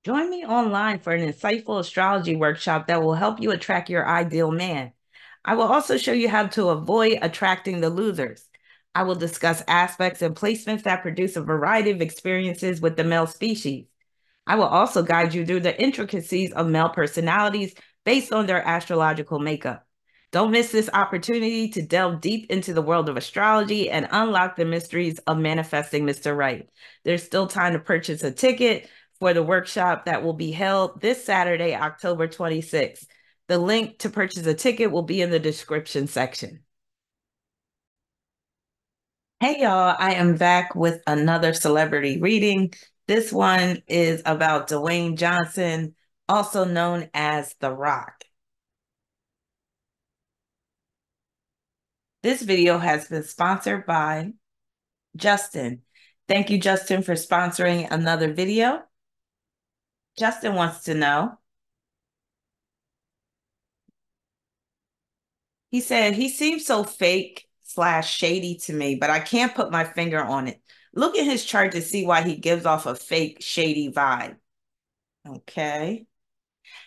Join me online for an insightful astrology workshop that will help you attract your ideal man. I will also show you how to avoid attracting the losers. I will discuss aspects and placements that produce a variety of experiences with the male species. I will also guide you through the intricacies of male personalities based on their astrological makeup. Don't miss this opportunity to delve deep into the world of astrology and unlock the mysteries of manifesting Mr. Right. There's still time to purchase a ticket for the workshop that will be held this Saturday, October 26th. The link to purchase a ticket will be in the description section. Hey, y'all, I am back with another celebrity reading. This one is about Dwayne Johnson, also known as The Rock. This video has been sponsored by Justin. Thank you, Justin, for sponsoring another video. Justin wants to know. He said, he seems so fake / shady to me, but I can't put my finger on it. Look at his chart to see why he gives off a fake, shady vibe. Okay.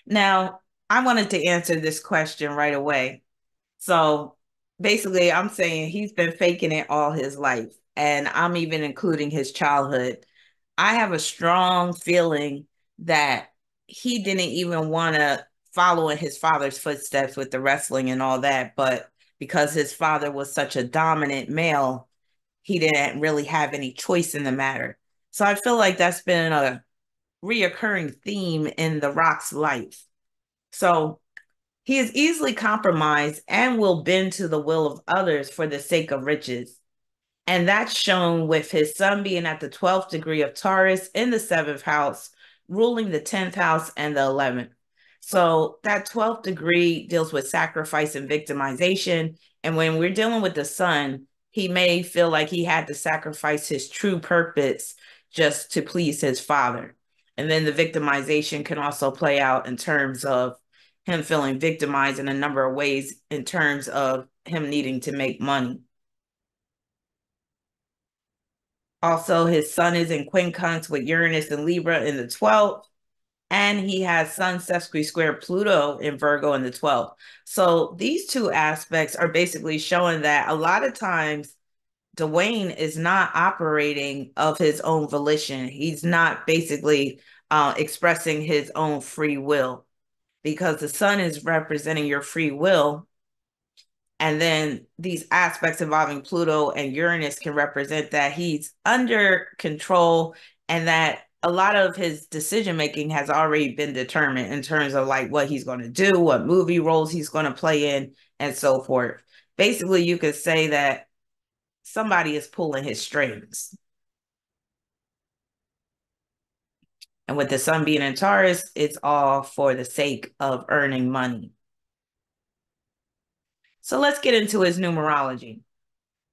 Now, I wanted to answer this question right away. So basically, I'm saying he's been faking it all his life, and I'm even including his childhood. I have a strong feeling that he didn't even want to follow in his father's footsteps with the wrestling and all that, but because his father was such a dominant male, he didn't really have any choice in the matter. So I feel like that's been a reoccurring theme in The Rock's life. So he is easily compromised and will bend to the will of others for the sake of riches. And that's shown with his sun being at the 12th degree of Taurus in the 7th house, ruling the 10th house and the 11th. So that 12th degree deals with sacrifice and victimization. And when we're dealing with the sun, he may feel like he had to sacrifice his true purpose just to please his father. And then the victimization can also play out in terms of him feeling victimized in a number of ways in terms of him needing to make money. Also, his sun is in quincunx with Uranus and Libra in the 12th. And he has Sun sesqui square Pluto in Virgo in the 12th. So these two aspects are basically showing that a lot of times Dwayne is not operating of his own volition. He's not basically expressing his own free will, because the sun is representing your free will. And then these aspects involving Pluto and Uranus can represent that he's under control and that a lot of his decision making has already been determined in terms of like what he's going to do, what movie roles he's going to play in, and so forth. Basically, you could say that somebody is pulling his strings. And with the sun being in Taurus, it's all for the sake of earning money. So let's get into his numerology.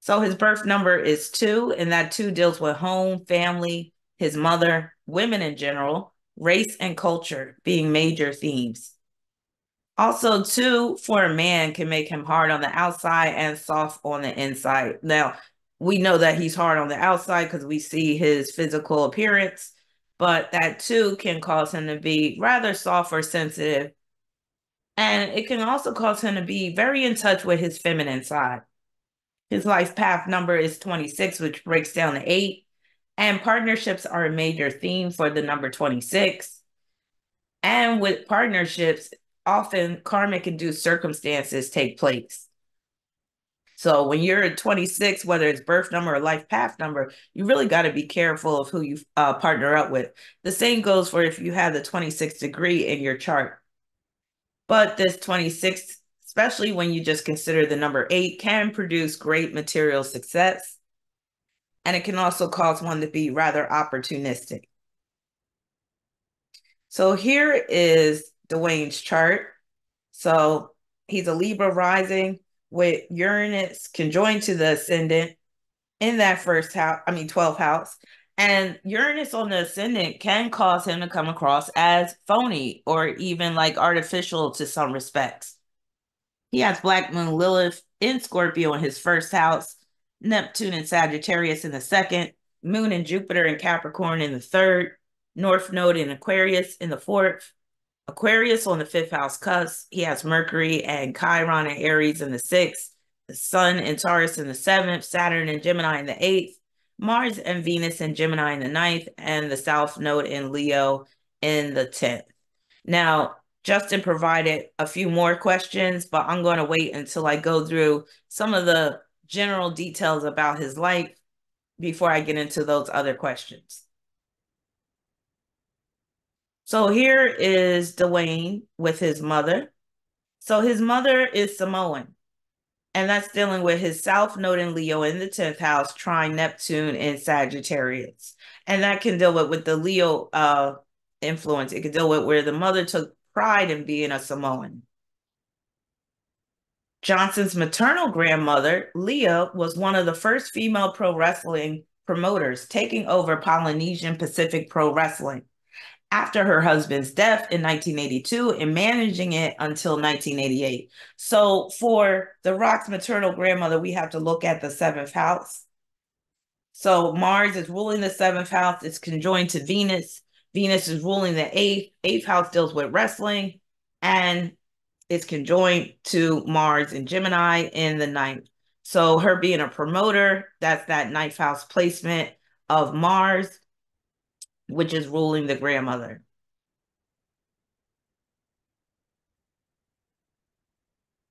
So his birth number is 2, and that 2 deals with home, family, his mother, women in general, race, and culture being major themes. Also, 2 for a man can make him hard on the outside and soft on the inside. Now, we know that he's hard on the outside because we see his physical appearance, but that 2 can cause him to be rather soft or sensitive. And it can also cause him to be very in touch with his feminine side. His life path number is 26, which breaks down to 8. And partnerships are a major theme for the number 26. And with partnerships, often karmic-induced circumstances take place. So when you're at 26, whether it's birth number or life path number, you really got to be careful of who you partner up with. The same goes for if you have the 26th degree in your chart. But this 26, especially when you just consider the number 8, can produce great material success. And it can also cause one to be rather opportunistic. So here is Dwayne's chart. So he's a Libra rising with Uranus conjoined to the ascendant in that first house, 12th house. And Uranus on the ascendant can cause him to come across as phony or even like artificial to some respects. He has Black Moon Lilith in Scorpio in his first house, Neptune and Sagittarius in the second, Moon and Jupiter in Capricorn in the third, North Node in Aquarius in the fourth. Aquarius on the fifth house cusp. He has Mercury and Chiron and Aries in the sixth, the Sun and Taurus in the seventh, Saturn and Gemini in the eighth, Mars and Venus and Gemini in the ninth, and the South Node in Leo in the 10th. Now, Justin provided a few more questions, but I'm going to wait until I go through some of the general details about his life before I get into those other questions. So here is Dwayne with his mother. So his mother is Samoan, and that's dealing with his South Node in Leo in the 10th house, trine Neptune in Sagittarius. And that can deal with the Leo influence. It can deal with where the mother took pride in being a Samoan. Johnson's maternal grandmother, Leah, was one of the first female pro wrestling promoters, taking over Polynesian Pacific Pro Wrestling after her husband's death in 1982 and managing it until 1988. So for The Rock's maternal grandmother, we have to look at the seventh house. So Mars is ruling the seventh house. It's conjoined to Venus. Venus is ruling the eighth. Eighth house deals with wrestling, and it's conjoined to Mars and Gemini in the ninth. So her being a promoter, that's that ninth house placement of Mars, which is ruling the grandmother.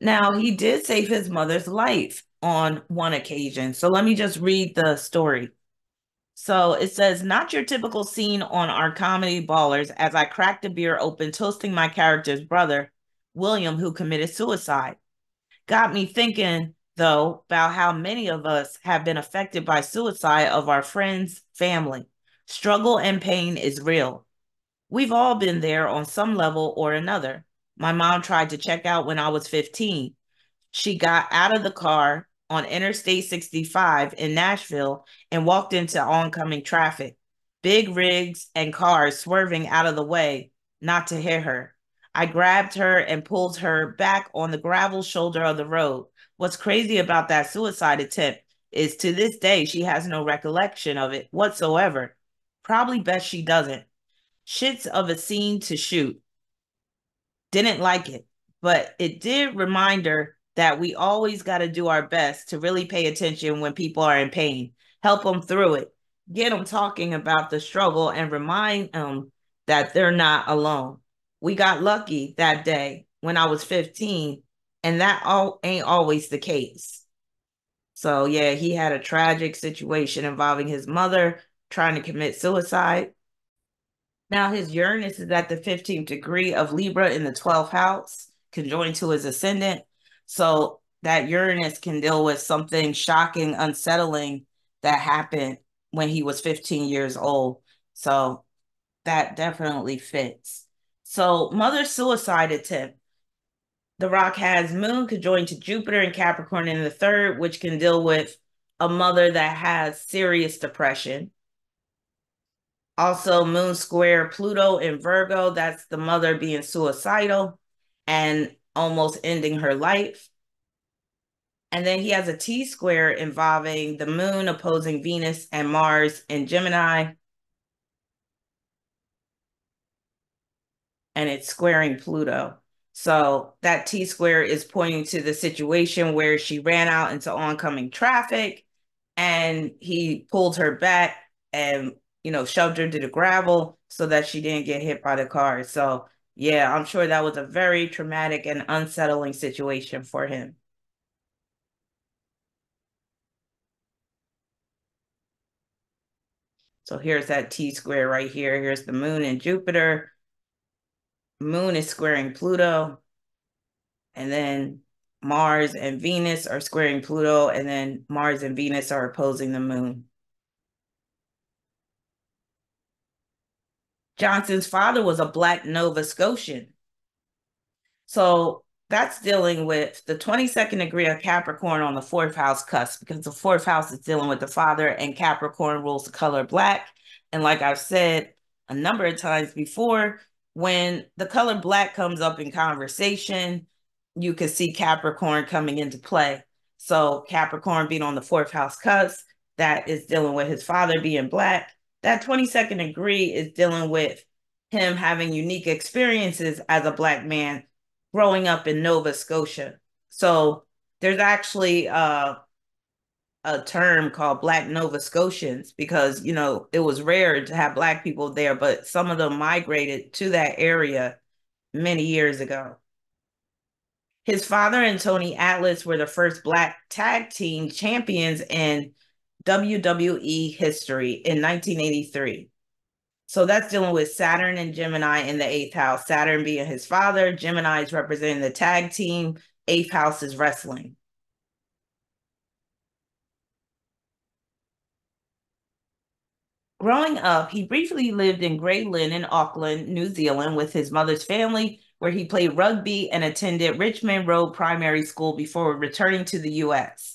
Now, he did save his mother's life on one occasion. So let me just read the story. So it says, not your typical scene on our comedy Ballers as I cracked a beer open, toasting my character's brother, William, who committed suicide. Got me thinking, though, about how many of us have been affected by suicide of our friends, family. Struggle and pain is real. We've all been there on some level or another. My mom tried to check out when I was 15. She got out of the car on Interstate 65 in Nashville and walked into oncoming traffic. Big rigs and cars swerving out of the way, not to hit her. I grabbed her and pulled her back on the gravel shoulder of the road. What's crazy about that suicide attempt is to this day, she has no recollection of it whatsoever. Probably best she doesn't. Shits of a scene to shoot. Didn't like it, but it did remind her that we always got to do our best to really pay attention when people are in pain, help them through it, get them talking about the struggle, and remind them that they're not alone. We got lucky that day when I was 15, and that ain't always the case. So, yeah, he had a tragic situation involving his mother trying to commit suicide. Now his Uranus is at the 15th degree of Libra in the 12th house, conjoined to his ascendant. So that Uranus can deal with something shocking, unsettling that happened when he was 15 years old. So that definitely fits. So mother suicide attempt. The Rock has Moon conjoined to Jupiter and Capricorn in the third, which can deal with a mother that has serious depression. Also, Moon square Pluto in Virgo, that's the mother being suicidal and almost ending her life. And then he has a T square involving the Moon opposing Venus and Mars in Gemini. And it's squaring Pluto. So that T square is pointing to the situation where she ran out into oncoming traffic and he pulled her back and shoved her to the gravel so that she didn't get hit by the car. So, yeah, I'm sure that was a very traumatic and unsettling situation for him. So here's that T square right here. Here's the Moon and Jupiter. Moon is squaring Pluto. And then Mars and Venus are squaring Pluto. And then Mars and Venus are opposing the Moon. Johnson's father was a Black Nova Scotian. So that's dealing with the 22nd degree of Capricorn on the fourth house cusp, because the fourth house is dealing with the father and Capricorn rules the color black. And like I've said a number of times before, when the color black comes up in conversation, you can see Capricorn coming into play. So Capricorn being on the fourth house cusp, that is dealing with his father being black. That 22nd degree is dealing with him having unique experiences as a Black man growing up in Nova Scotia. So there's actually a term called Black Nova Scotians because, it was rare to have Black people there, but some of them migrated to that area many years ago. His father and Tony Atlas were the first Black tag team champions in WWE history in 1983. So that's dealing with Saturn and Gemini in the eighth house. Saturn being his father, Gemini is representing the tag team, eighth house is wrestling. Growing up, he briefly lived in Grey Lynn in Auckland, New Zealand, with his mother's family, where he played rugby and attended Richmond Road Primary School before returning to the U.S.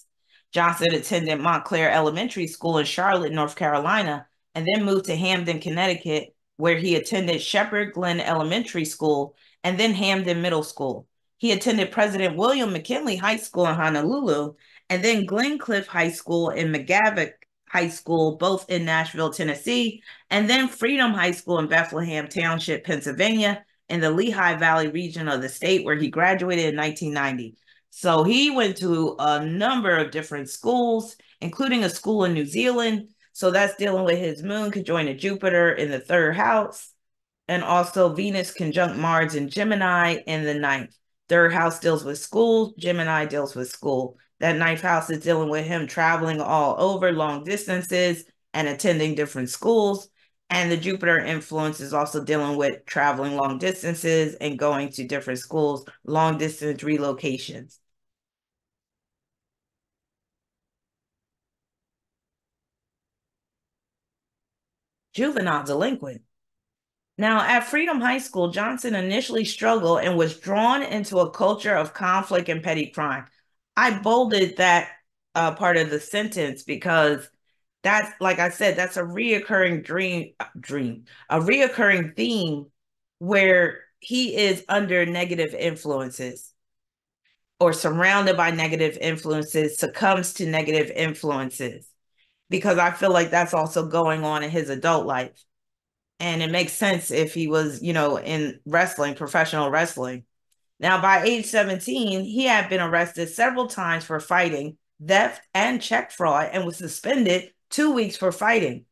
Johnson attended Montclair Elementary School in Charlotte, North Carolina, and then moved to Hamden, Connecticut, where he attended Shepherd Glen Elementary School and then Hamden Middle School. He attended President William McKinley High School in Honolulu and then Glencliff High School in McGavock High School, both in Nashville, Tennessee, and then Freedom High School in Bethlehem Township, Pennsylvania, in the Lehigh Valley region of the state, where he graduated in 1990. So he went to a number of different schools, including a school in New Zealand. So that's dealing with his moon conjoined Jupiter in the third house, and also Venus conjunct Mars and Gemini in the ninth. Third house deals with school, Gemini deals with school. That ninth house is dealing with him traveling all over long distances and attending different schools. And the Jupiter influence is also dealing with traveling long distances and going to different schools, long distance relocations. Juvenile delinquent. Now, at Freedom High School, Johnson initially struggled and was drawn into a culture of conflict and petty crime. I bolded that part of the sentence because that's, like I said, that's a reoccurring a reoccurring theme where he is under negative influences or surrounded by negative influences, succumbs to negative influences, because I feel like that's also going on in his adult life. And it makes sense if he was, in wrestling, professional wrestling. Now, by age 17, he had been arrested several times for fighting, theft, and check fraud, and was suspended 2 weeks for fighting.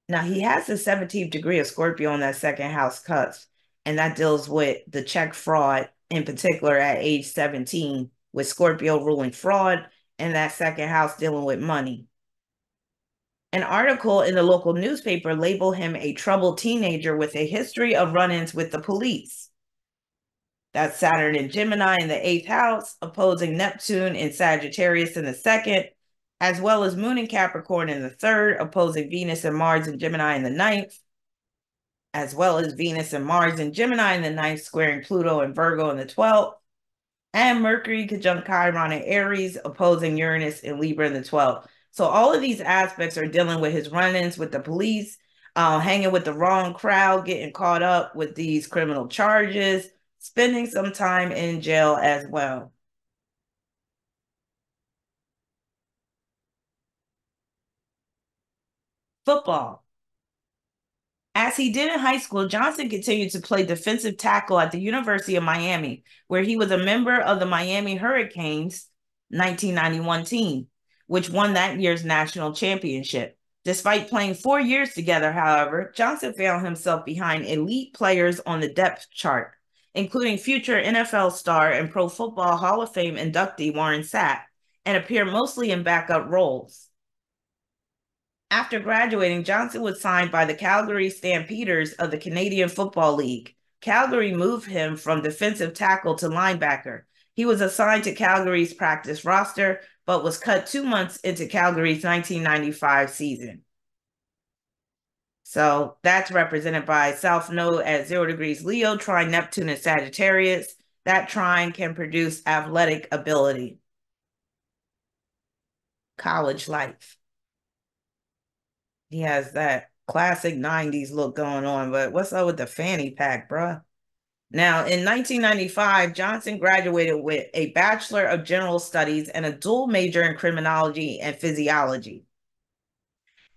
Now, he has the 17th degree of Scorpio on that second house cusp, and that deals with the check fraud in particular at age 17, with Scorpio ruling fraud, and that second house dealing with money. An article in the local newspaper labeled him a troubled teenager with a history of run-ins with the police. That's Saturn and Gemini in the eighth house, opposing Neptune in Sagittarius in the second, as well as Moon and Capricorn in the third, opposing Venus and Mars and Gemini in the ninth, as well as Venus and Mars and Gemini in the ninth, squaring Pluto and Virgo in the 12th, and Mercury conjunct Chiron in Aries, opposing Uranus and Libra in the 12th. So all of these aspects are dealing with his run-ins with the police, hanging with the wrong crowd, getting caught up with these criminal charges, spending some time in jail as well. Football. As he did in high school, Johnson continued to play defensive tackle at the University of Miami, where he was a member of the Miami Hurricanes 1991 team, which won that year's national championship. Despite playing 4 years together, however, Johnson found himself behind elite players on the depth chart, including future NFL star and Pro Football Hall of Fame inductee Warren Sapp, and appeared mostly in backup roles. After graduating, Johnson was signed by the Calgary Stampeders of the Canadian Football League. Calgary moved him from defensive tackle to linebacker. He was assigned to Calgary's practice roster, but was cut 2 months into Calgary's 1995 season. So that's represented by South Node at 0 degrees Leo, trine Neptune and Sagittarius. That trine can produce athletic ability. College life. He has that classic 90s look going on, but what's up with the fanny pack, bruh? Now, in 1995, Johnson graduated with a Bachelor of General Studies and a dual major in criminology and physiology.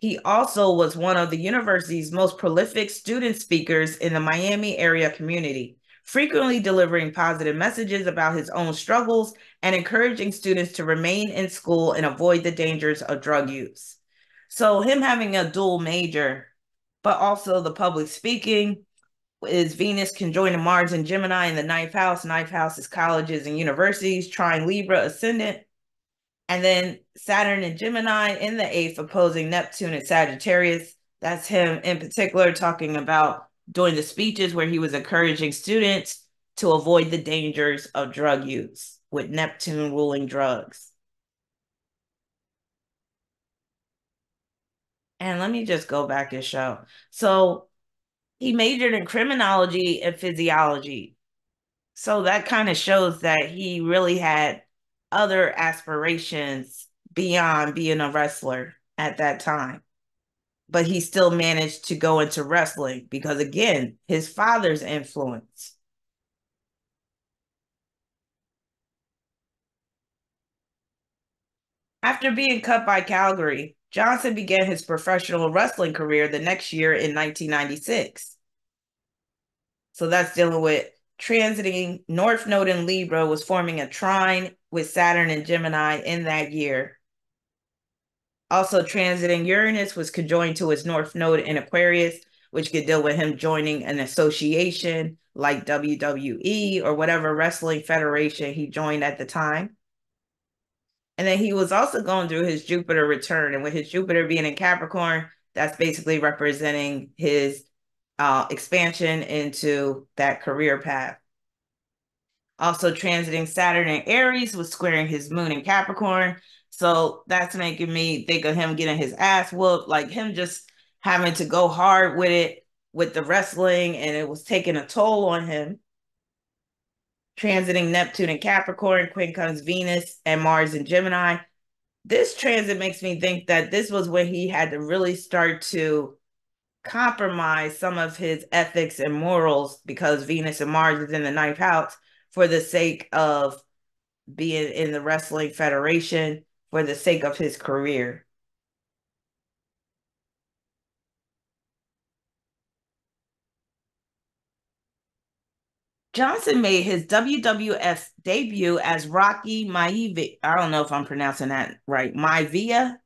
He also was one of the university's most prolific student speakers in the Miami area community, frequently delivering positive messages about his own struggles and encouraging students to remain in school and avoid the dangers of drug use. So him having a dual major, but also the public speaking, is Venus conjoined to Mars and Gemini in the ninth house. Ninth house is colleges and universities, trine Libra ascendant. And then Saturn and Gemini in the eighth, opposing Neptune and Sagittarius. That's him in particular talking about doing the speeches where he was encouraging students to avoid the dangers of drug use, with Neptune ruling drugs. And let me just go back and show. So he majored in criminology and physiology. So that kind of shows that he really had other aspirations beyond being a wrestler at that time. But he still managed to go into wrestling because, again, his father's influence. After being cut by Calgary, Johnson began his professional wrestling career the next year in 1996. So that's dealing with transiting North Node in Libra, was forming a trine with Saturn and Gemini in that year. Also transiting Uranus was conjoined to his North Node in Aquarius, which could deal with him joining an association like WWE or whatever wrestling federation he joined at the time. And then he was also going through his Jupiter return. And with his Jupiter being in Capricorn, that's basically representing his expansion into that career path. Also transiting Saturn in Aries was squaring his moon in Capricorn. So that's making me think of him getting his ass whooped, like him just having to go hard with it, with the wrestling, and it was taking a toll on him. Transiting Neptune in Capricorn, Quinn comes Venus and Mars in Gemini. This transit makes me think that this was when he had to really start to compromise some of his ethics and morals, because Venus and Mars is in the ninth house, for the sake of being in the wrestling federation, for the sake of his career. Johnson made his WWF debut as Rocky Maivia. I don't know if I'm pronouncing that right. Maivia,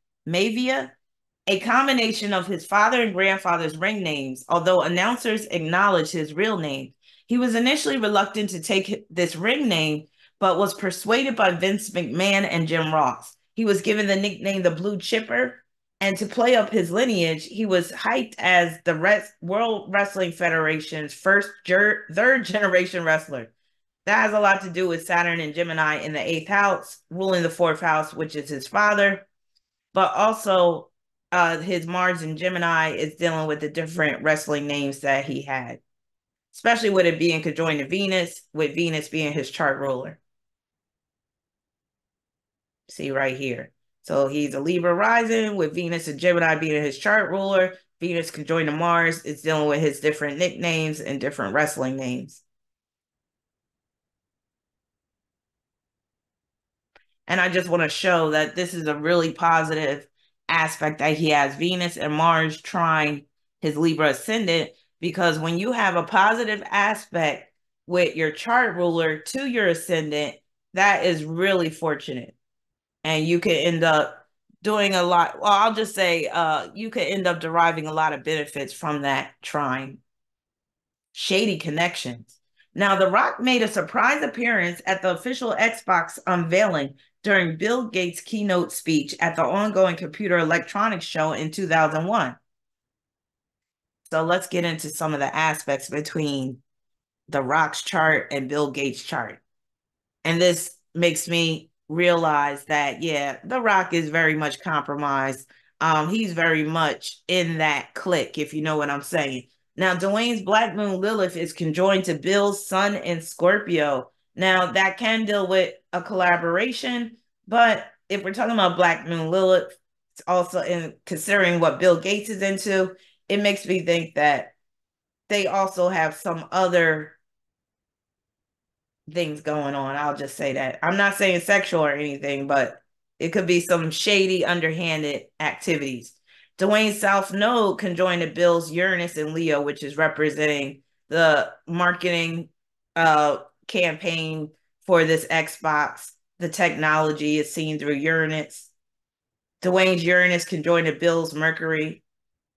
a combination of his father and grandfather's ring names, although announcers acknowledged his real name. He was initially reluctant to take this ring name, but was persuaded by Vince McMahon and Jim Ross. He was given the nickname the Blue Chipper, and to play up his lineage, he was hyped as the World Wrestling Federation's third generation wrestler. That has a lot to do with Saturn and Gemini in the eighth house, ruling the fourth house, which is his father. But also, his Mars and Gemini is dealing with the different wrestling names that he had, especially with it being conjoined to Venus, with Venus being his chart ruler. See right here. So he's a Libra rising with Venus and Gemini being his chart ruler. Venus conjoined to Mars is dealing with his different nicknames and different wrestling names. And I just want to show that this is a really positive aspect that he has Venus and Mars trine his Libra ascendant, because when you have a positive aspect with your chart ruler to your ascendant, that is really fortunate. And you can end up doing a lot. Well, I'll just say you could end up deriving a lot of benefits from that trine. Shady connections. Now, The Rock made a surprise appearance at the official Xbox unveiling during Bill Gates' keynote speech at the ongoing Computer Electronics Show in 2001. So let's get into some of the aspects between The Rock's chart and Bill Gates' chart. And this makes me realize that, yeah, The Rock is very much compromised. He's very much in that clique, if you know what I'm saying. Now, Dwayne's Black Moon Lilith is conjoined to Bill's Sun in Scorpio. Now, that can deal with a collaboration, but if we're talking about Black Moon Lilith, it's also in considering what Bill Gates is into, it makes me think that they also have some other things going on. I'll just say that. I'm not saying sexual or anything, but it could be some shady, underhanded activities. Dwayne's South Node conjoined to Bill's Uranus and Leo, which is representing the marketing campaign for this Xbox. The technology is seen through Uranus. Dwayne's Uranus conjoined to Bill's Mercury.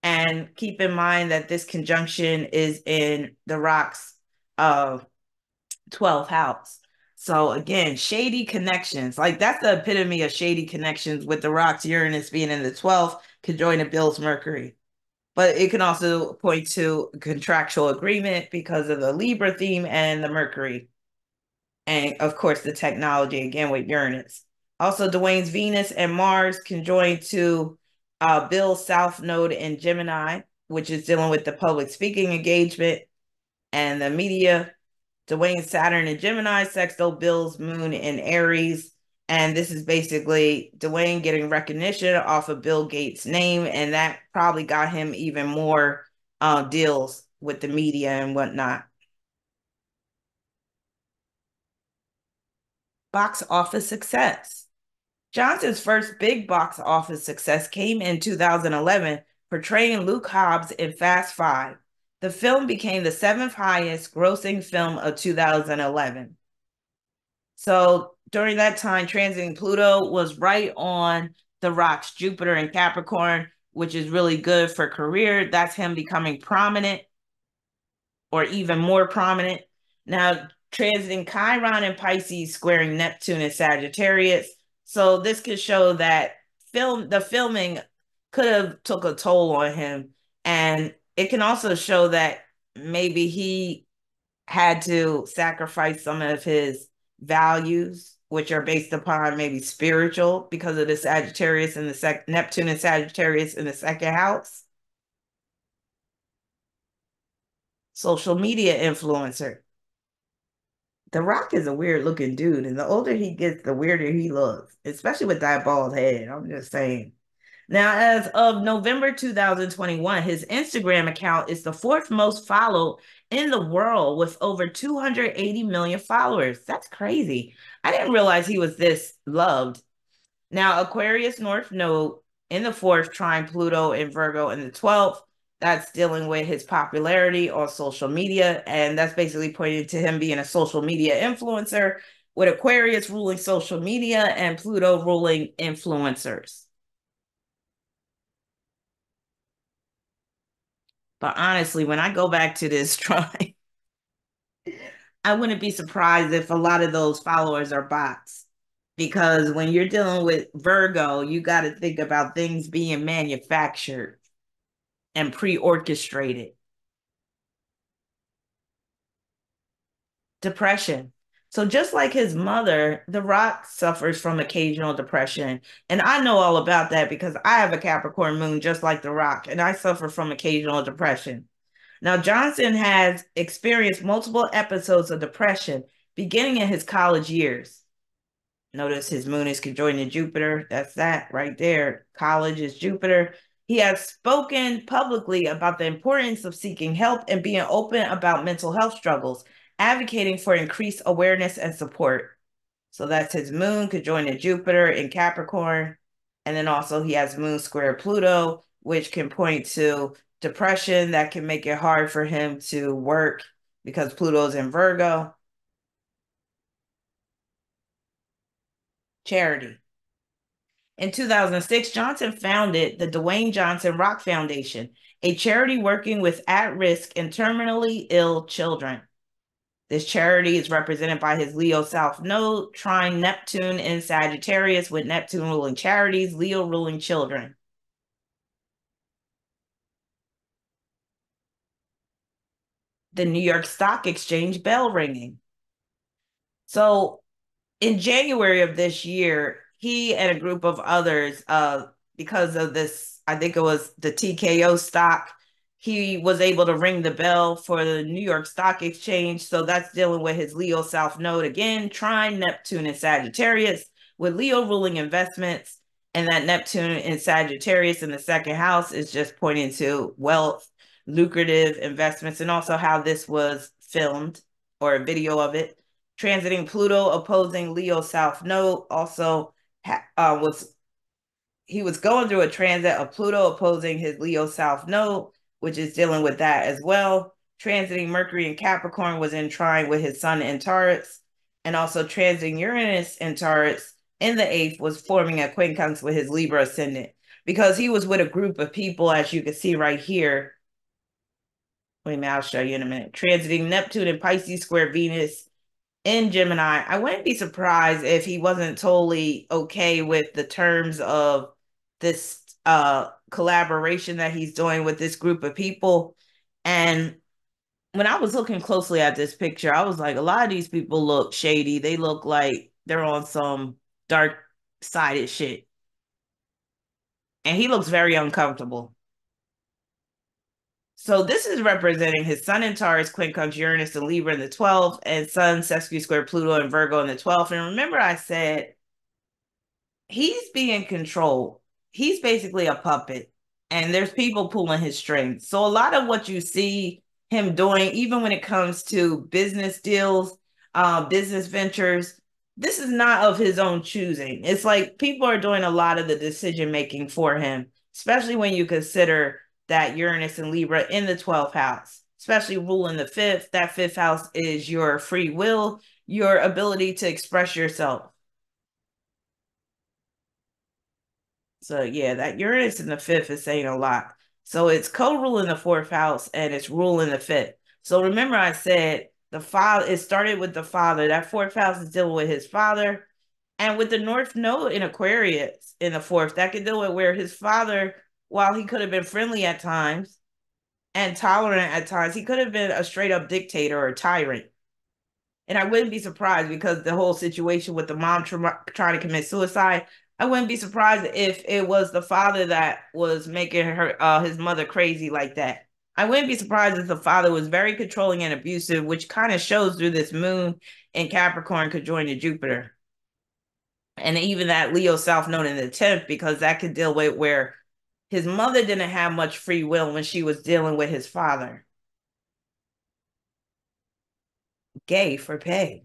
And keep in mind that this conjunction is in the Rock's 12th house. So again, shady connections. Like that's the epitome of shady connections with the Rock's Uranus being in the 12th, conjoined to Bill's Mercury. But it can also point to contractual agreement because of the Libra theme and the Mercury. And of course, the technology again with Uranus. Also, Dwayne's Venus and Mars conjoined to Bill's South Node in Gemini, which is dealing with the public speaking engagement and the media. Dwayne's Saturn in Gemini, sextile Bill's Moon in Aries. And this is basically Dwayne getting recognition off of Bill Gates' name. And that probably got him even more deals with the media and whatnot. Box office success. Johnson's first big box office success came in 2011, portraying Luke Hobbs in Fast Five. The film became the seventh highest grossing film of 2011. So during that time, transiting Pluto was right on the rocks, Jupiter and Capricorn, which is really good for career. That's him becoming prominent or even more prominent. Now, transiting Chiron and Pisces, squaring Neptune and Sagittarius. So this could show that the filming could have took a toll on him. And it can also show that maybe he had to sacrifice some of his values, which are based upon maybe spiritual, because of the Sagittarius and the Neptune and Sagittarius in the second house. Social media influencer. The Rock is a weird looking dude, and the older he gets, the weirder he looks, especially with that bald head. I'm just saying. Now, as of November 2021, his Instagram account is the fourth most followed in the world with over 280 million followers. That's crazy. I didn't realize he was this loved. Now, Aquarius North Node in the fourth, trine Pluto and Virgo in the 12th. That's dealing with his popularity on social media. And that's basically pointing to him being a social media influencer, with Aquarius ruling social media and Pluto ruling influencers. But honestly, when I go back to this trine, I wouldn't be surprised if a lot of those followers are bots. Because when you're dealing with Virgo, you got to think about things being manufactured and pre-orchestrated. Depression. So just like his mother, The Rock suffers from occasional depression. And I know all about that because I have a Capricorn moon just like The Rock, and I suffer from occasional depression. Now, Johnson has experienced multiple episodes of depression beginning in his college years. Notice his moon is conjoined to Jupiter. That's that right there. College is Jupiter. He has spoken publicly about the importance of seeking help and being open about mental health struggles, advocating for increased awareness and support. So that's his moon conjoined to Jupiter in Capricorn. And then also he has moon square Pluto, which can point to depression that can make it hard for him to work because Pluto's in Virgo. Charity. In 2006, Johnson founded the Dwayne Johnson Rock Foundation, a charity working with at-risk and terminally ill children. This charity is represented by his Leo South Node, trine Neptune in Sagittarius, with Neptune ruling charities, Leo ruling children. The New York Stock Exchange bell ringing. So in January of this year, he and a group of others, because of this, I think it was the TKO stock, he was able to ring the bell for the New York Stock Exchange. So that's dealing with his Leo South Node again, trine Neptune in Sagittarius, with Leo ruling investments. And that Neptune in Sagittarius in the second house is just pointing to wealth, lucrative investments, and also how this was filmed or a video of it. Transiting Pluto opposing Leo South Node also was he was going through a transit of Pluto opposing his Leo South Node, which is dealing with that as well. Transiting Mercury in Capricorn was in trine with his sun in Taurus, and also transiting Uranus in Taurus in the 8th was forming a quincunx with his Libra ascendant, because he was with a group of people, as you can see right here. Wait a minute, I'll show you in a minute. Transiting Neptune in Pisces square Venus in Gemini. I wouldn't be surprised if he wasn't totally okay with the terms of this collaboration that he's doing with this group of people. And when I was looking closely at this picture, I was like, a lot of these people look shady. They look like they're on some dark sided shit. And he looks very uncomfortable. So this is representing his sun in Taurus, quincunx Uranus and Libra in the 12th, and sun sesqui square Pluto and Virgo in the 12th. And remember I said he's being controlled. He's basically a puppet, and there's people pulling his strings. So a lot of what you see him doing, even when it comes to business deals, business ventures, this is not of his own choosing. It's like people are doing a lot of the decision making for him, especially when you consider that Uranus and Libra in the 12th house, especially ruling the 5th. That 5th house is your free will, your ability to express yourself. So yeah, that Uranus in the 5th is saying a lot. So it's co-ruling the 4th house and it's ruling the 5th. So remember I said the father, it started with the father. That 4th house is dealing with his father. And with the North Node in Aquarius in the 4th, that could deal with where his father, while he could have been friendly at times and tolerant at times, he could have been a straight up dictator or tyrant. And I wouldn't be surprised, because the whole situation with the mom trying to commit suicide, I wouldn't be surprised if it was the father that was making her his mother crazy like that. I wouldn't be surprised if the father was very controlling and abusive, which kind of shows through this moon in Capricorn conjoined Jupiter. And even that Leo South Node in the 10th, because that could deal with where his mother didn't have much free will when she was dealing with his father. Gay for pay.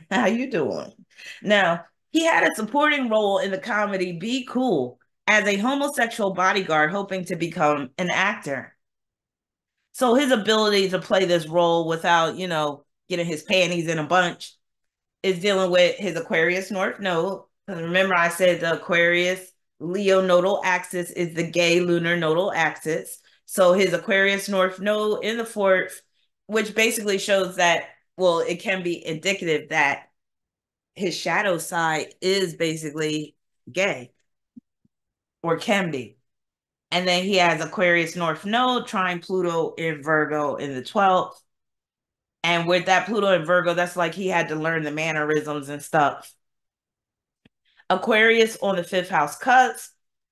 How you doing? Now, he had a supporting role in the comedy Be Cool as a homosexual bodyguard hoping to become an actor. So his ability to play this role without, getting his panties in a bunch is dealing with his Aquarius North Node. Remember I said the Aquarius Leo nodal axis is the gay lunar nodal axis. So his Aquarius North Node in the 4th, which basically shows that, well, it can be indicative that his shadow side is basically gay, or can be. And then he has Aquarius North Node trine Pluto in Virgo in the 12th. And with that Pluto in Virgo, that's like he had to learn the mannerisms and stuff. Aquarius on the 5th house cusp,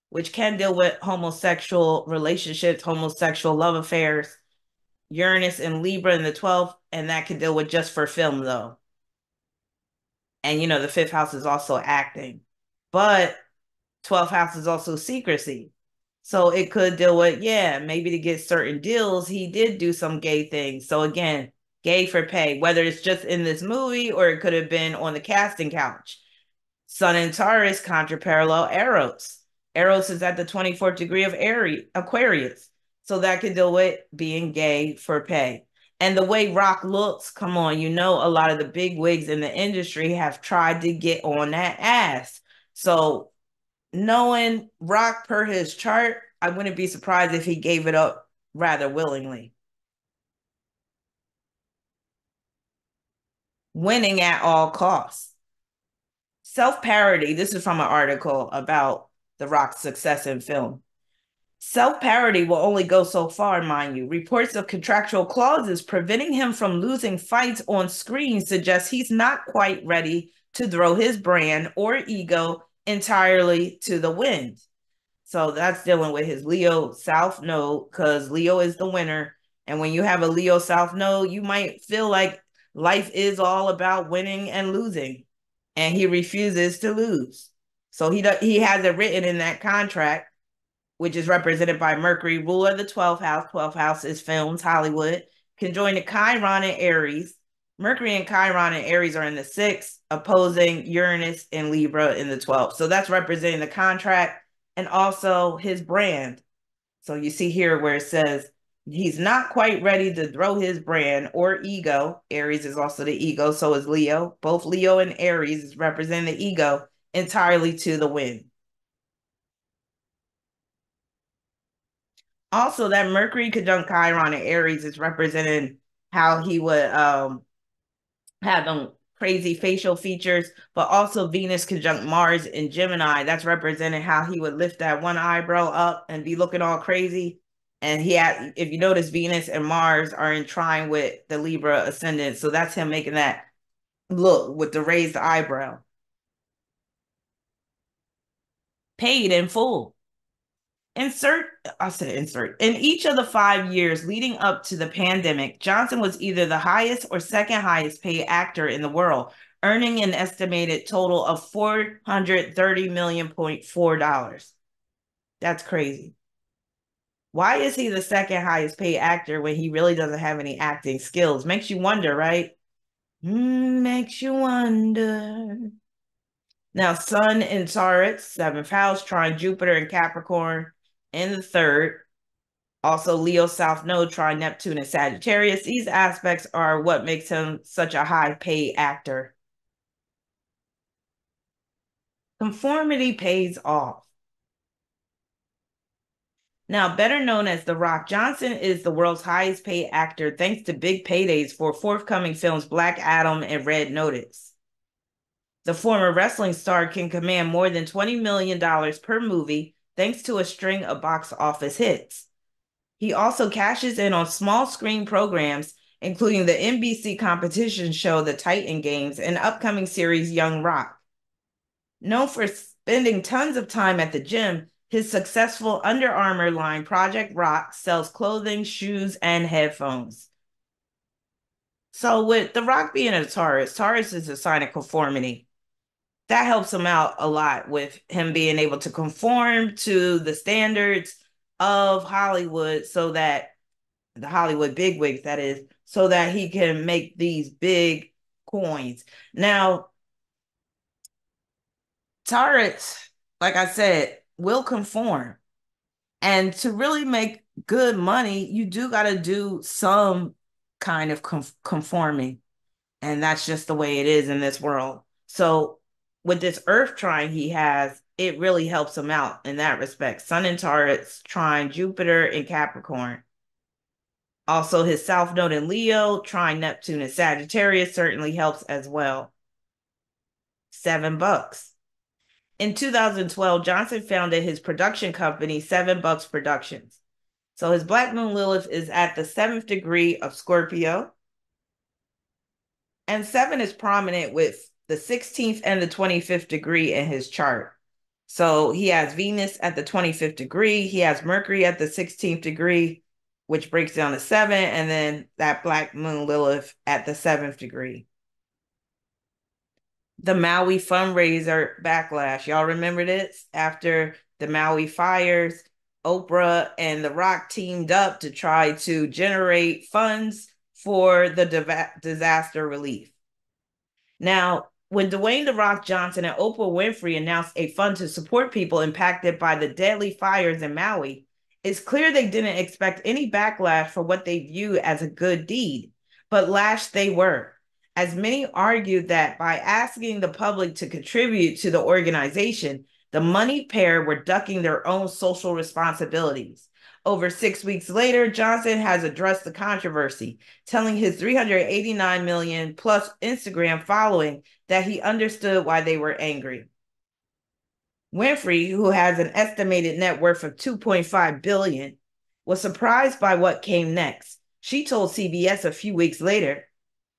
which can deal with homosexual relationships, homosexual love affairs. Uranus and Libra in the 12th, and that can deal with just for film though. And the 5th house is also acting, but 12th house is also secrecy. So it could deal with, maybe to get certain deals, he did do some gay things. So again, gay for pay, whether it's just in this movie or it could have been on the casting couch. Sun in Taurus, contra parallel Eros. Eros is at the 24th degree of Aquarius. So that could deal with being gay for pay. And the way Rock looks, come on, a lot of the big wigs in the industry have tried to get on that ass. So knowing Rock per his chart, I wouldn't be surprised if he gave it up rather willingly. Winning at all costs. Self-parody, this is from an article about The Rock's success in film. Self-parody will only go so far, mind you. Reports of contractual clauses preventing him from losing fights on screen suggest he's not quite ready to throw his brand or ego entirely to the wind. So that's dealing with his Leo South Node, because Leo is the winner. And when you have a Leo South Node, you might feel like life is all about winning and losing. And he refuses to lose. So he has it written in that contract, which is represented by Mercury, ruler of the 12th house. 12th house is films, Hollywood. Conjoined to Chiron and Aries. Mercury and Chiron and Aries are in the 6th, opposing Uranus and Libra in the 12th. So that's representing the contract. and also his brand. So you see here where it says he's not quite ready to throw his brand or ego. Aries is also the ego, so is Leo. Both Leo and Aries represent the ego entirely to the wind. Also, that Mercury conjunct Chiron in Aries is representing how he would have them crazy facial features, but also Venus conjunct Mars in Gemini. That's representing how he would lift that one eyebrow up and be looking all crazy. And he had, if you notice, Venus and Mars are in trine with the Libra ascendant. So that's him making that look with the raised eyebrow. Paid in full. I said insert. In each of the 5 years leading up to the pandemic, Johnson was either the highest or second highest paid actor in the world, earning an estimated total of $430 million. That's crazy. Why is he the second highest paid actor when he really doesn't have any acting skills? Makes you wonder, right? Makes you wonder. Now, Sun in Taurus, seventh house, trine Jupiter in Capricorn in the third. Also, Leo South Node, trine Neptune and Sagittarius. These aspects are what makes him such a high paid actor. Conformity pays off. Now, better known as The Rock, Johnson is the world's highest paid actor thanks to big paydays for forthcoming films Black Adam and Red Notice. The former wrestling star can command more than $20 million per movie thanks to a string of box office hits. He also cashes in on small screen programs, including the NBC competition show The Titan Games and upcoming series Young Rock. Known for spending tons of time at the gym, his successful Under Armour line Project Rock sells clothing, shoes, and headphones. So with The Rock being a Taurus, Taurus is a sign of conformity. That helps him out a lot with him being able to conform to the standards of Hollywood so that the Hollywood bigwigs, that is, so that he can make these big coins. Now, Taurus, like I said, will conform. And to really make good money, you do got to do some kind of conforming. And that's just the way it is in this world. So with this Earth trine he has, it really helps him out in that respect. Sun in Taurus, trine Jupiter in Capricorn. Also, his South Node in Leo, trine Neptune in Sagittarius certainly helps as well. $7. In 2012, Johnson founded his production company, $7 Productions. So his Black Moon Lilith is at the 7th degree of Scorpio. And 7 is prominent with the 16th and the 25th degree in his chart. So he has Venus at the 25th degree. He has Mercury at the 16th degree, which breaks down to 7. And then that Black Moon Lilith at the 7th degree. The Maui fundraiser backlash. Y'all remember this? After the Maui fires, Oprah and The Rock teamed up to try to generate funds for the disaster relief. Now, when Dwayne The Rock Johnson and Oprah Winfrey announced a fund to support people impacted by the deadly fires in Maui, it's clear they didn't expect any backlash for what they view as a good deed, but lashed they were, as many argued that by asking the public to contribute to the organization, the money pair were ducking their own social responsibilities. Over 6 weeks later, Johnson has addressed the controversy, telling his 389 million plus Instagram following that he understood why they were angry. Winfrey, who has an estimated net worth of 2.5 billion, was surprised by what came next. She told CBS a few weeks later,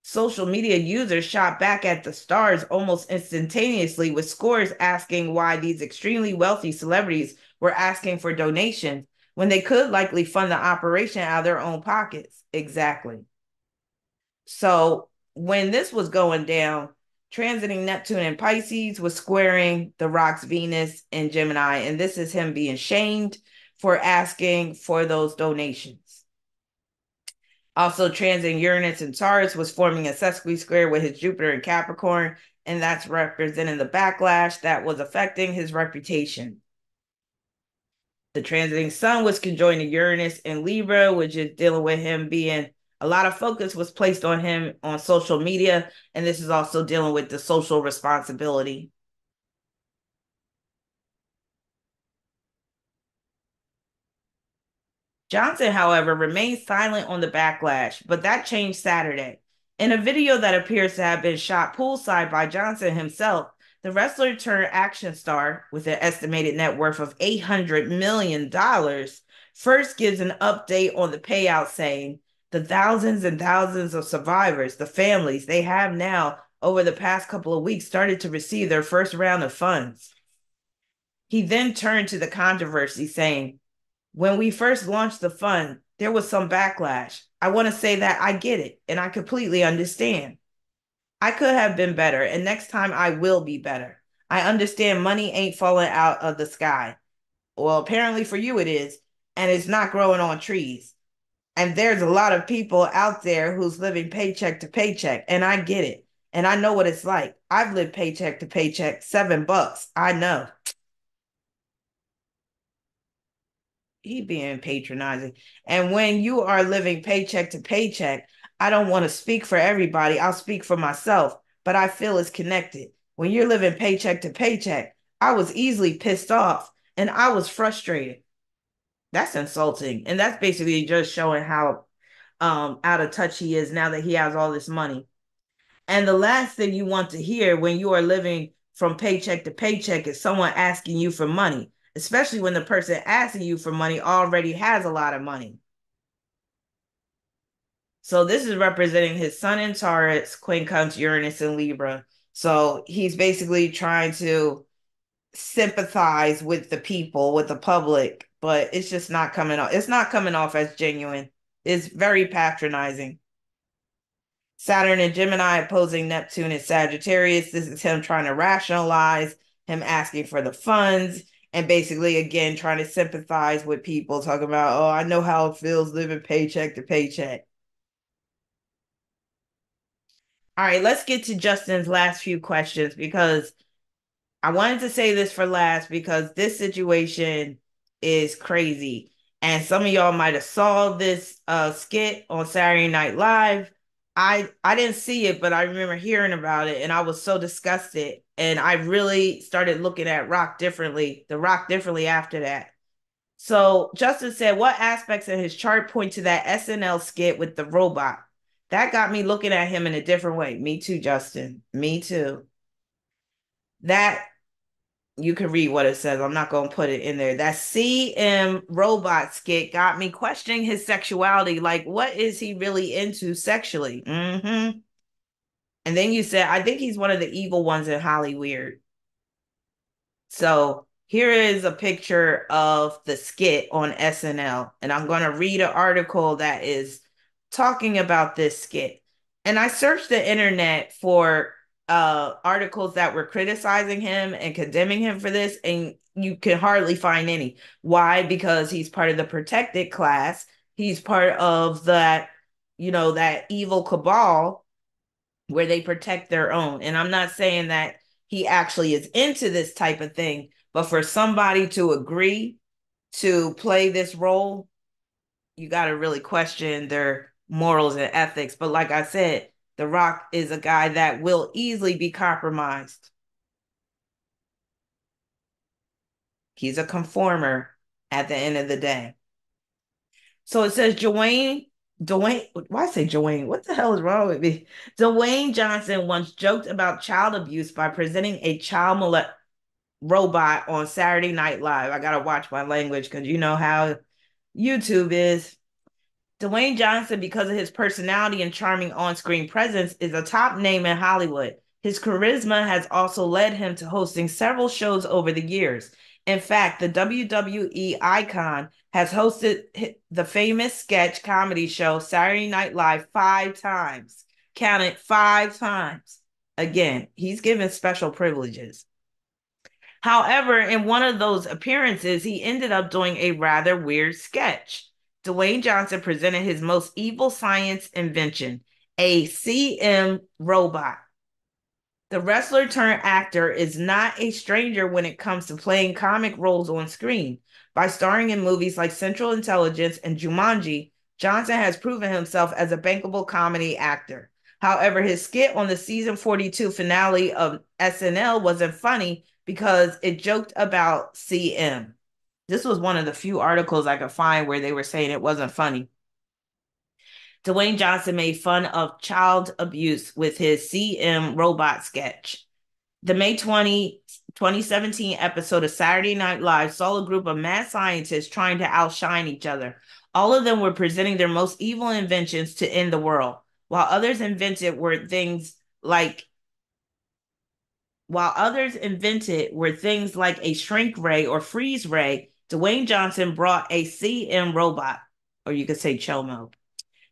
social media users shot back at the stars almost instantaneously with scores asking why these extremely wealthy celebrities were asking for donations when they could likely fund the operation out of their own pockets. Exactly. So when this was going down, transiting Neptune and Pisces was squaring the Rock's Venus and Gemini, and this is him being shamed for asking for those donations. Also, transiting Uranus and Taurus was forming a sesqui-square with his Jupiter in Capricorn, and that's representing the backlash that was affecting his reputation. The transiting sun was conjoined to Uranus and Libra, which is dealing with him being a lot of focus was placed on him on social media. And this is also dealing with the social responsibility. Johnson, however, remained silent on the backlash, but that changed Saturday. In a video that appears to have been shot poolside by Johnson himself, the wrestler turned action star, with an estimated net worth of $800 million, first gives an update on the payout, saying, the thousands and thousands of survivors, the families they have now over the past couple of weeks started to receive their first round of funds. He then turned to the controversy, saying, when we first launched the fund, there was some backlash. I want to say that I get it and I completely understand. I could have been better, and next time I will be better. I understand money ain't falling out of the sky. Well, apparently for you it is, and it's not growing on trees. And there's a lot of people out there who's living paycheck to paycheck, and I get it. And I know what it's like. I've lived paycheck to paycheck, $7. I know. He being patronizing. And when you are living paycheck to paycheck, I don't want to speak for everybody. I'll speak for myself, but I feel it's connected. When you're living paycheck to paycheck, I was easily pissed off and I was frustrated. That's insulting. And that's basically just showing how out of touch he is now that he has all this money. And the last thing you want to hear when you are living from paycheck to paycheck is someone asking you for money, especially when the person asking you for money already has a lot of money. So this is representing his sun in Taurus, quincunx Uranus and Libra. So he's basically trying to sympathize with the people, with the public, but it's just not coming off. It's not coming off as genuine. It's very patronizing. Saturn and Gemini opposing Neptune and Sagittarius. This is him trying to rationalize, him asking for the funds, and basically, again, trying to sympathize with people, talking about, oh, I know how it feels living paycheck to paycheck. All right, let's get to Justin's last few questions because I wanted to say this for last because this situation is crazy. And some of y'all might have saw this skit on Saturday Night Live. I didn't see it, but I remember hearing about it and I was so disgusted. And I really started looking at Rock differently, The Rock differently after that. So Justin said, what aspects of his chart point to that SNL skit with the robot? That got me looking at him in a different way. Me too, Justin. Me too. That you can read what it says. I'm not going to put it in there. That CM robot skit got me questioning his sexuality. Like, what is he really into sexually? Mm-hmm. And then you said, I think he's one of the evil ones in Hollywood. So here is a picture of the skit on SNL. And I'm going to read an article that is talking about this skit. And I searched the internet for articles that were criticizing him and condemning him for this, and you can hardly find any. Why? Because he's part of the protected class. He's part of that, that evil cabal where they protect their own. And I'm not saying that he actually is into this type of thing, but for somebody to agree to play this role, you got to really question their morals and ethics. But like I said, The Rock is a guy that will easily be compromised. He's a conformer at the end of the day. So it says Dwayne, why I say Dwayne? What the hell is wrong with me? Dwayne Johnson once joked about child abuse by presenting a child robot on Saturday Night Live. I gotta watch my language because you know how YouTube is. Dwayne Johnson, because of his personality and charming on-screen presence, is a top name in Hollywood. His charisma has also led him to hosting several shows over the years. In fact, the WWE icon has hosted the famous sketch comedy show Saturday Night Live 5 times. Count it, 5 times. Again, he's given special privileges. However, in one of those appearances, he ended up doing a rather weird sketch. Dwayne Johnson presented his most evil science invention, a CM robot. The wrestler turned actor is not a stranger when it comes to playing comic roles on screen. By starring in movies like Central Intelligence and Jumanji, Johnson has proven himself as a bankable comedy actor. However, his skit on the season 42 finale of SNL wasn't funny because it joked about CM. This was one of the few articles I could find where they were saying it wasn't funny. Dwayne Johnson made fun of child abuse with his CM robot sketch. The May 2017 episode of Saturday Night Live saw a group of mad scientists trying to outshine each other. All of them were presenting their most evil inventions to end the world, while others invented were things like a shrink ray or freeze ray. Dwayne Johnson brought a CM robot, or you could say Chomo.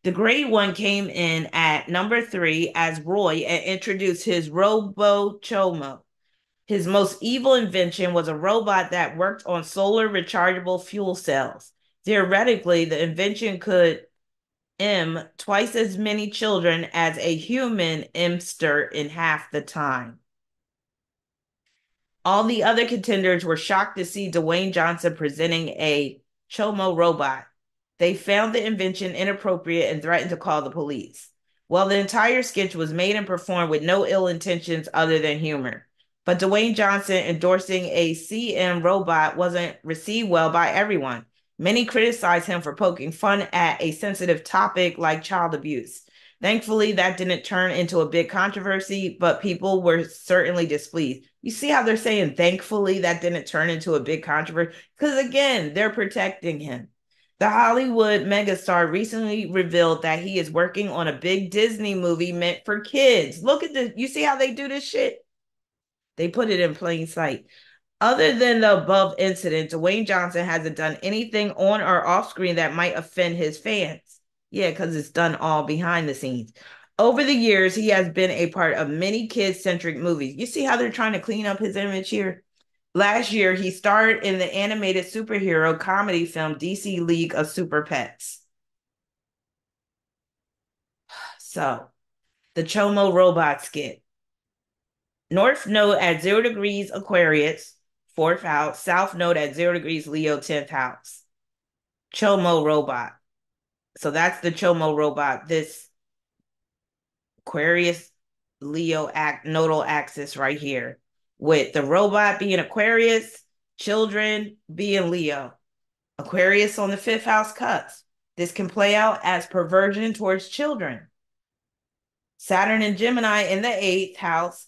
The Great One came in at number 3 as Roy and introduced his Robo Chomo. His most evil invention was a robot that worked on solar rechargeable fuel cells. Theoretically, the invention could twice as many children as a human emster in half the time. All the other contenders were shocked to see Dwayne Johnson presenting a Chomo robot. They found the invention inappropriate and threatened to call the police. Well, the entire sketch was made and performed with no ill intentions other than humor. But Dwayne Johnson endorsing a CM robot wasn't received well by everyone. Many criticized him for poking fun at a sensitive topic like child abuse. Thankfully, that didn't turn into a big controversy, but people were certainly displeased. You see how they're saying, thankfully, that didn't turn into a big controversy? Because again, they're protecting him. The Hollywood megastar recently revealed that he is working on a big Disney movie meant for kids. Look at this. You see how they do this shit? They put it in plain sight. Other than the above incident, Dwayne Johnson hasn't done anything on or off screen that might offend his fans. Yeah, because it's done all behind the scenes. Over the years, he has been a part of many kid-centric movies. You see how they're trying to clean up his image here? Last year, he starred in the animated superhero comedy film DC League of Super Pets. So, the Chomo robot skit. North node at 0 degrees Aquarius, 4th house. South node at 0 degrees Leo, 10th house. Chomo robot. So that's the Chomo robot. This Aquarius Leo nodal axis right here, with the robot being Aquarius, children being Leo. Aquarius on the 5th house cusp. This can play out as perversion towards children. Saturn and Gemini in the 8th house,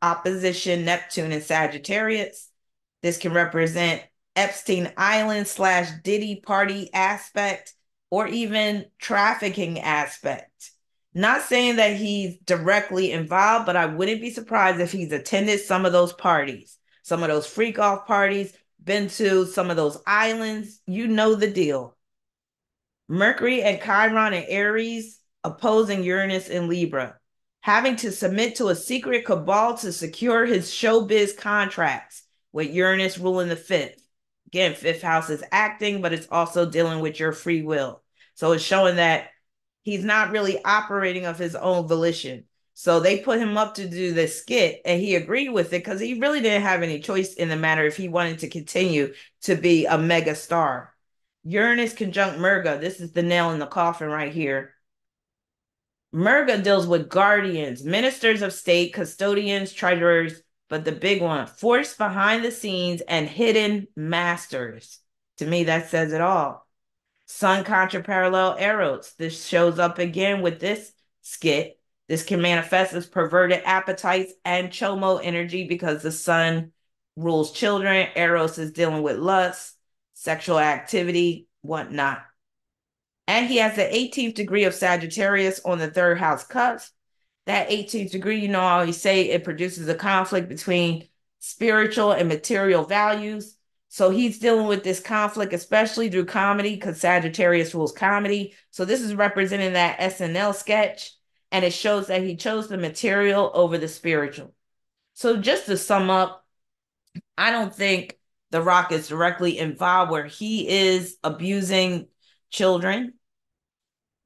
opposition Neptune and Sagittarius. This can represent Epstein Island / Diddy party aspect, or even trafficking aspect. Not saying that he's directly involved, but I wouldn't be surprised if he's attended some of those parties, some of those freak off parties, been to some of those islands. You know the deal. Mercury and Chiron and Aries opposing Uranus and Libra, having to submit to a secret cabal to secure his showbiz contracts, with Uranus ruling the 5th. Again, 5th house is acting, but it's also dealing with your free will. So it's showing that he's not really operating of his own volition. So they put him up to do this skit, and he agreed with it because he really didn't have any choice in the matter if he wanted to continue to be a mega star. Uranus conjunct Merga. This is the nail in the coffin right here. Merga deals with guardians, ministers of state, custodians, treasurers, but the big one, force behind the scenes and hidden masters. To me, that says it all. Sun contra parallel Eros. This shows up again with this skit. This can manifest as perverted appetites and Chomo energy because the sun rules children. Eros is dealing with lust, sexual activity, whatnot. And he has the 18th degree of Sagittarius on the 3rd house cusp. That 18th degree, you know, I always say it produces a conflict between spiritual and material values. So he's dealing with this conflict, especially through comedy, because Sagittarius rules comedy. So this is representing that SNL sketch, and it shows that he chose the material over the spiritual. So just to sum up, I don't think The Rock is directly involved where he is abusing children,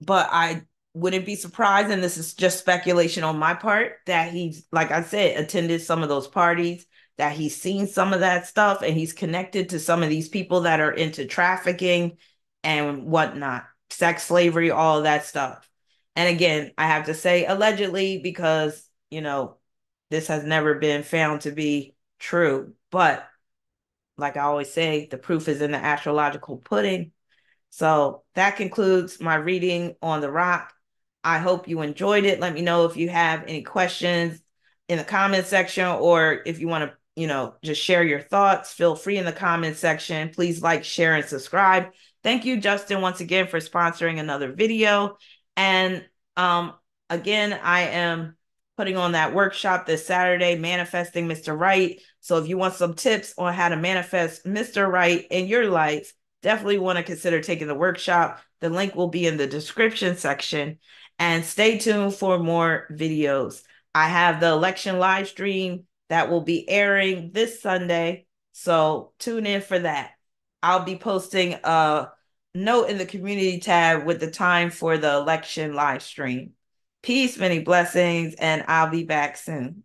but I wouldn't be surprised, and this is just speculation on my part, that he's, like I said, attended some of those parties, that he's seen some of that stuff, and he's connected to some of these people that are into trafficking and whatnot, sex slavery, all of that stuff. And again, I have to say allegedly because, this has never been found to be true. But like I always say, the proof is in the astrological pudding. So that concludes my reading on The Rock. I hope you enjoyed it. Let me know if you have any questions in the comment section, or if you want to, just share your thoughts. Feel free in the comment section. Please like, share, and subscribe. Thank you, Justin, once again for sponsoring another video. And again, I am putting on that workshop this Saturday, Manifesting Mr. Right. So if you want some tips on how to manifest Mr. Right in your life, definitely want to consider taking the workshop. The link will be in the description section. And stay tuned for more videos. I have the election live stream that will be airing this Sunday. So tune in for that. I'll be posting a note in the community tab with the time for the election live stream. Peace, many blessings, and I'll be back soon.